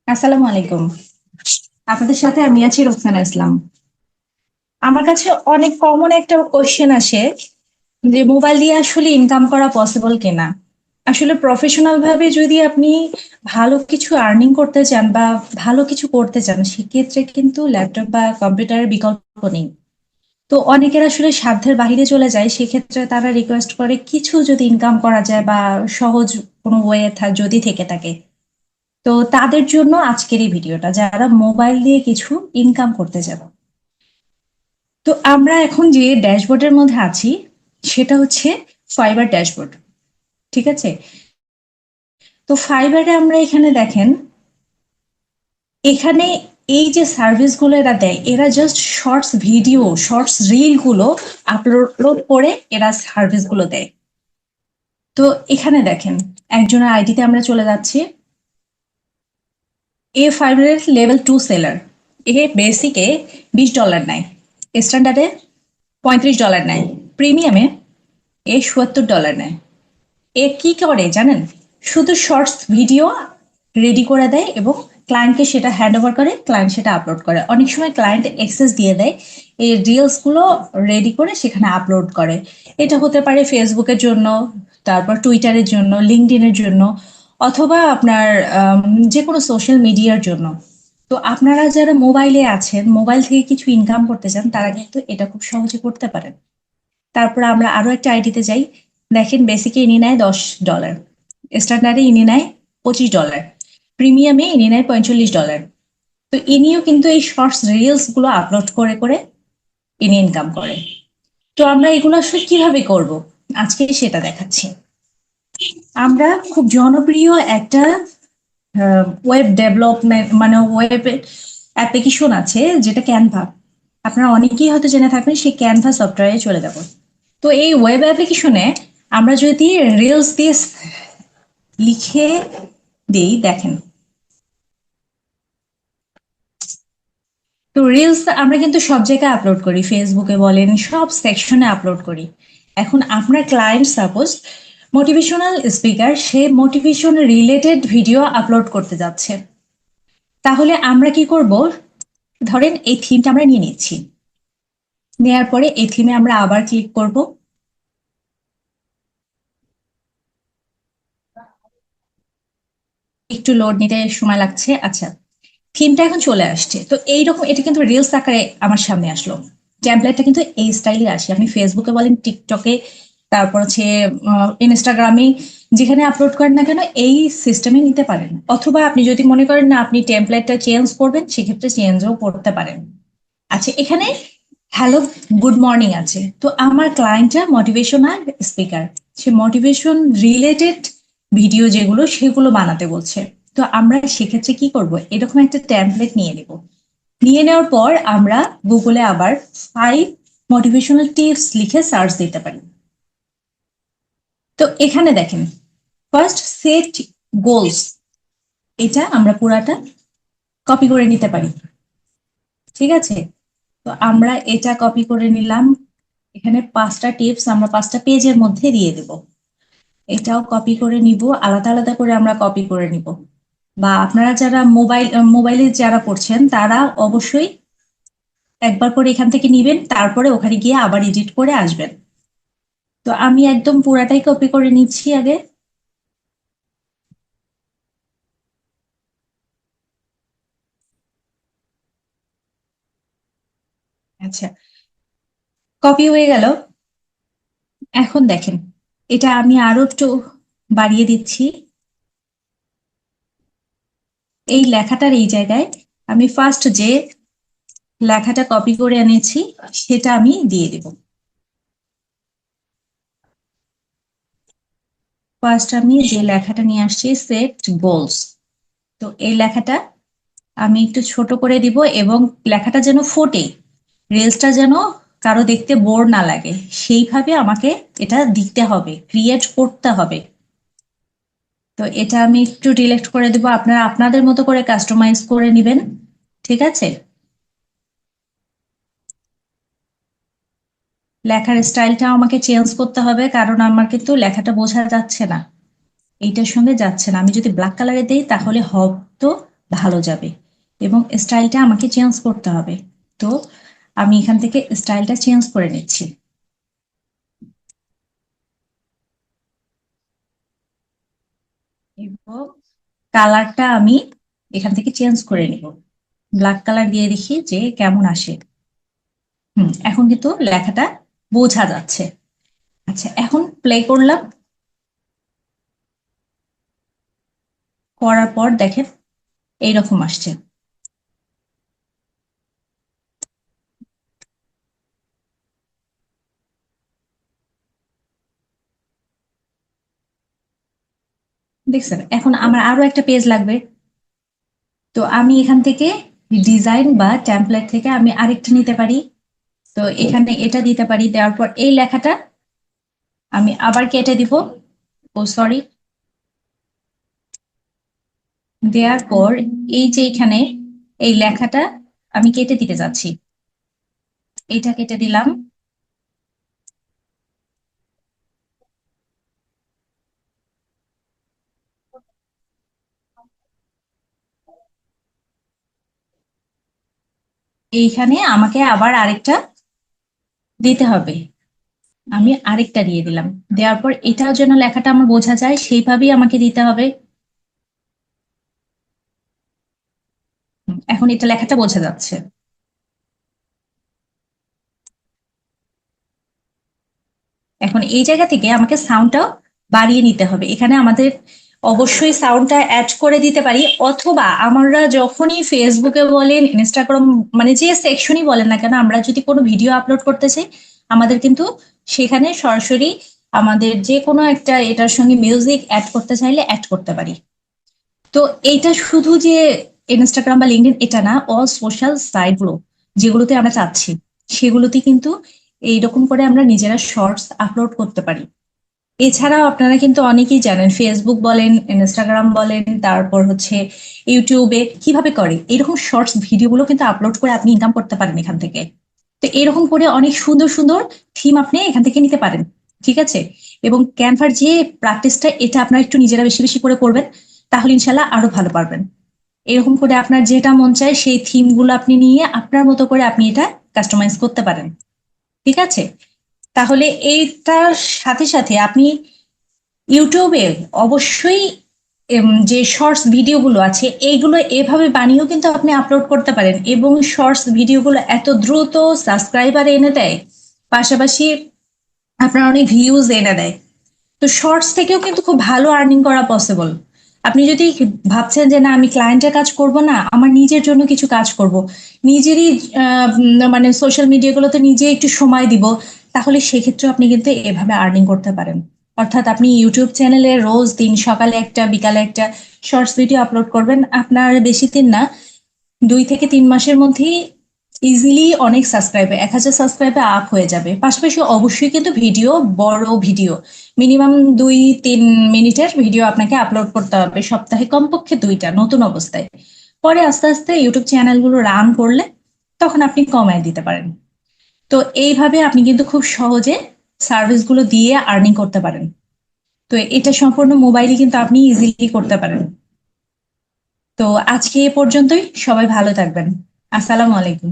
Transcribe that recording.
আসসালামু আলাইকুম। আপনাদের সাথে আমি আছি রোকসানা ইসলাম। আমার কাছে অনেক কমন একটা কোশ্চেন আসে যে মোবাইল দিয়ে আসলে ইনকাম করা পসিবল কিনা। আসলে প্রফেশনাল ভাবে যদি আপনি ভালো কিছু আর্নিং করতে চান বা ভালো কিছু করতে চান, সেক্ষেত্রে কিন্তু ল্যাপটপ বা কম্পিউটারের বিকল্প নেই। তো অনেকের আসলে সাধ্যের বাহিরে চলে যায়, সেক্ষেত্রে তারা রিকোয়েস্ট করে কিছু যদি ইনকাম করা যায় বা সহজ কোনো ওয়ে যদি থেকে থাকে। তো তাদের জন্য আজকের এই ভিডিওটা, যারা মোবাইল দিয়ে কিছু ইনকাম করতে যাবে। তো আমরা এখন যে ড্যাশবোর্ডের মধ্যে আছি সেটা হচ্ছে ফাইবার ড্যাশবোর্ড। ঠিক আছে? তো ফাইবারে আমরা এখানে দেখেন, এখানে এই যে সার্ভিসগুলো এরা দেয়, এরা just shorts video, shorts reel গুলো আপলোড করে এরা সার্ভিসগুলো দেয়। তো এখানে দেখেন, একজনের আইডিতে আমরা চলে যাচ্ছি। এ ফাইবারের লেভেল 2 সেলার। এ বেসিকে $20 নেয়, স্ট্যান্ডার্ডে $35 নেয়, প্রিমিয়ামে $70 নেয়। এ কি করে জানেন? শুধু শর্টস ভিডিও রেডি করে দেয় এবং ক্লায়েন্টকে সেটা হ্যান্ড ওভার করে, ক্লায়েন্ট সেটা আপলোড করে। অনেক সময় ক্লায়েন্ট অ্যাক্সেস দিয়ে দেয়, এই রিলস গুলো রেডি করে সেখানে আপলোড করে। এটা হতে পারে ফেসবুকের জন্য, তারপর টুইটারের জন্য, লিঙ্কডইনের জন্য, অথবা আপনার যে কোনো সোশ্যাল মিডিয়ার জন্য। তো আপনারা যারা মোবাইলে আছেন, মোবাইল থেকে কিছু ইনকাম করতে চান, তারা কিন্তু এটা খুব সহজে করতে পারেন। তারপর আমরা আরো একটা আইডিতে যাই। দেখেন, বেসিকে ইনি নেয় $10, স্ট্যান্ডার্ডে ইনি নেয় $25, প্রিমিয়ামে ইনি নেয় $45। তো ইনিও কিন্তু এই শর্টস রিলস গুলো আপলোড করে করে ইনি ইনকাম করে। তো আমরা এগুলো আসলে কিভাবে করব, আজকে সেটা দেখাচ্ছি। আমরা খুব জনপ্রিয় একটা ওয়েব ডেভেলপমেন্ট মানে ওয়েব অ্যাপ্লিকেশন আছে, যেটা ক্যানভা। আপনারা অনেকেই হয়তো জেনে থাকবেন, সেই ক্যানভা সফটওয়্যারে চলে যাব। তো এই ওয়েব অ্যাপ্লিকেশনে আমরা যদি রিলস দিয়ে লিখে দিই, দেখেন। তো রিলস আমরা কিন্তু সব জায়গায় আপলোড করি, ফেসবুকে বলেন, সব সেকশনে আপলোড করি। এখন আপনার ক্লায়েন্ট সাপোজ মোটিভেশনাল স্পিকার, সে মোটিভেশন রিলেটেড ভিডিও আপলোড করতে যাচ্ছে। তাহলে আমরা কি করব? ধরেন এই থিমটা আমরা নিয়ে নিচ্ছি, নেয়ার পরে এই থিমে আমরা আবার ক্লিক করব। একটু লোড নিতে সময় লাগছে। আচ্ছা, থিমটা এখন চলে আসছে। তো এইরকম এটা কিন্তু রিলস আকারে আমার সামনে আসলো। টেমপ্লেটটা কিন্তু এই স্টাইলে আসে। আপনি ফেসবুকে বলেন, টিকটকে, তারপর হচ্ছে ইনস্টাগ্রামে, যেখানে আপলোড করেন না কেন, এই সিস্টেমে নিতে পারেন। অথবা আপনি যদি মনে করেন না আপনি টেমপ্লেটটা চেঞ্জ করবেন, সেক্ষেত্রে চেঞ্জও করতে পারেন। আচ্ছা, এখানে হ্যালো গুড মর্নিং আছে। তো আমার ক্লায়েন্টটা মোটিভেশনাল স্পিকার, সে মোটিভেশন রিলেটেড ভিডিও যেগুলো সেগুলো বানাতে বলছে। তো আমরা সেক্ষেত্রে কি করব? এরকম একটা টেমপ্লেট নিয়ে নেব। নিয়ে নেওয়ার পর আমরা গুগলে আবার 5 মোটিভেশনাল টিপস লিখে সার্চ দিতে পারি। তো এখানে দেখেন, ফার্স্ট সেট গোলস, এটা আমরা পুরাটা কপি করে নিতে পারি। ঠিক আছে? তো আমরা এটা কপি করে নিলাম। এখানে 5টা টিপস আমরা 5টা পেজের মধ্যে দিয়ে দেব। এটাও কপি করে নিব, আলাদা আলাদা করে আমরা কপি করে নিব। বা আপনারা যারা মোবাইলে যারা পড়ছেন, তারা অবশ্যই একবার করে এখান থেকে নিবেন, তারপরে ওখানে গিয়ে আবার এডিট করে আসবেন। তো আমি একদম পুরাটাই কপি করে নিচ্ছি আগে। আচ্ছা, কপি হয়ে গেল। এখন দেখেন, এটা আমি আরো একটু বাড়িয়ে দিচ্ছি। এই লেখাটার এই জায়গায় আমি ফার্স্ট যে লেখাটা কপি করে এনেছি সেটা আমি দিয়ে দেব। ফার্স্ট আমি যে লেখাটা নিয়ে আসছি, সেট গোলস। তো এই লেখাটা আমি একটু ছোট করে দিব, এবং লেখাটা যেন ফোটে, রিলসটা যেন কারো দেখতে বোর না লাগে, সেইভাবে আমাকে এটা দিতে হবে, ক্রিয়েট করতে হবে। তো এটা আমি একটু ডিলেক্ট করে দিব, আপনারা আপনাদের মতো করে কাস্টমাইজ করে নেবেন। ঠিক আছে? লেখার স্টাইলটা আমাকে চেঞ্জ করতে হবে, কারণ আমার কিন্তু লেখাটা বোঝা যাচ্ছে না, এইটার সঙ্গে যাচ্ছে না। আমি যদি ব্ল্যাক কালারে দিই তাহলে হয়তো ভালো যাবে এবং স্টাইলটা আমাকে চেঞ্জ করতে হবে। তো আমি এখান থেকে স্টাইলটা চেঞ্জ করে নিচ্ছি এবং কালারটা আমি এখান থেকে চেঞ্জ করে নিব, ব্ল্যাক কালার দিয়ে দেখি যে কেমন আসে। এখন কিন্তু লেখাটা বোঝা যাচ্ছে। আচ্ছা, এখন প্লে করলাম, করার পর দেখেন এইরকম আসছে। দেখছেন? এখন আমার আরো একটা পেজ লাগবে। তো আমি এখান থেকে ডিজাইন বা টেমপ্লেট থেকে আমি আরেকটা নিতে পারি। তো এখানে এটা দিতে পারি, দেওয়ার পর এই লেখাটা আমি আবার কেটে দিব। ও সরি, দেওয়ার পর এই যে এখানে এই লেখাটা আমি কেটে দিতে যাচ্ছি, এইটা কেটে দিলাম। এইখানে আমাকে আবার আরেকটা দিতে হবে, আমি আরেকটা দিয়ে দিলাম। দেওয়ার পর এটাও যেন লেখাটা আমার বোঝা যায় সেইভাবেই আমাকে দিতে হবে। এখন এটা লেখাটা বোঝা যাচ্ছে। এখন এই জায়গা থেকে আমাকে সাউন্ডটাও বাড়িয়ে নিতে হবে। এখানে আমাদের অবশ্যই সাউন্ডটা অ্যাড করে দিতে পারি, অথবা আমরা যখনই ফেসবুকে বলেন, ইনস্টাগ্রাম, মানে যে সেকশনই বলেন না কেন, আমরা যদি কোনো ভিডিও আপলোড করতে চাই, আমাদের কিন্তু সেখানে সরাসরি আমাদের যে কোনো একটা এটার সঙ্গে মিউজিক অ্যাড করতে চাইলে অ্যাড করতে পারি। তো এইটা শুধু যে ইনস্টাগ্রাম বা লিঙ্কডইন এটা না, অল সোশ্যাল সাইটগুলো যেগুলোতে আমরা চাচ্ছি সেগুলোতে কিন্তু এইরকম করে আমরা নিজেরা শর্টস আপলোড করতে পারি। এছাড়াও আপনারা কিন্তু অনেকেই জানেন, ফেসবুক বলেন, ইনস্টাগ্রাম বলেন, তারপর হচ্ছে ইউটিউবে কিভাবে করে এরকম শর্টস ভিডিওগুলো কিন্তু আপলোড করে আপনি ইনকাম করতে পারেন এখান থেকে। তো এরকম করে অনেক সুন্দর সুন্দর থিম আপনি এখান থেকে নিতে পারেন। ঠিক আছে? এবং ক্যানভার যে প্র্যাকটিসটা এটা আপনারা একটু নিজেরা বেশি বেশি করে করবেন, তাহলে ইনশাল্লাহ আরো ভালো পারবেন। এরকম করে আপনার যেটা মন চায় সেই থিম গুলো আপনি নিয়ে আপনার মতো করে আপনি এটা কাস্টমাইজ করতে পারেন। ঠিক আছে? তাহলে এইটার সাথে সাথে আপনি ইউটিউবে অবশ্যই যে শর্টস ভিডিওগুলো আছে এইগুলো এভাবে বানিয়েও কিন্তু আপনি আপলোড করতে পারেন, এবং শর্টস ভিডিওগুলো এত দ্রুত সাবস্ক্রাইবার এনে দেয়, পাশাপাশি আপনার অনেক ভিউজ এনে দেয়। তো শর্টস থেকেও কিন্তু খুব ভালো আর্নিং করা পসিবল। আপনি যদি ভাবছেন যে না আমি ক্লায়েন্টের কাজ করব না, আমার নিজের জন্য কিছু কাজ করব, নিজেরই মানে সোশ্যাল মিডিয়াগুলোতে নিজে একটু সময় দিব, তাহলে সেক্ষেত্রে আপনি কিন্তু এভাবে আর্নিং করতে পারেন। অর্থাৎ আপনি ইউটিউব চ্যানেলে রোজ দিন সকালে একটা বিকালে একটা শর্টস ভিডিও আপলোড করবেন, আপনার বেশি দিন না, 2 থেকে 3 মাসের মধ্যেই ইজিলি অনেক সাবস্ক্রাইবার, 1000 সাবস্ক্রাইবার আপ হয়ে যাবে। পাশাপাশি অবশ্যই কিন্তু ভিডিও, বড় ভিডিও, মিনিমাম 2-3 মিনিটের ভিডিও আপনাকে আপলোড করতে হবে সপ্তাহে কমপক্ষে 2টা নতুন অবস্থায়। পরে আস্তে আস্তে ইউটিউব চ্যানেলগুলো রান করলে তখন আপনি কমায় দিতে পারেন। তো এইভাবে আপনি কিন্তু খুব সহজে সার্ভিসগুলো দিয়ে আর্নিং করতে পারেন। তো এটা সম্পূর্ণ মোবাইলে কিন্তু আপনি ইজিলি করতে পারেন। তো আজকে এ পর্যন্তই, সবাই ভালো থাকবেন। আসসালামু আলাইকুম।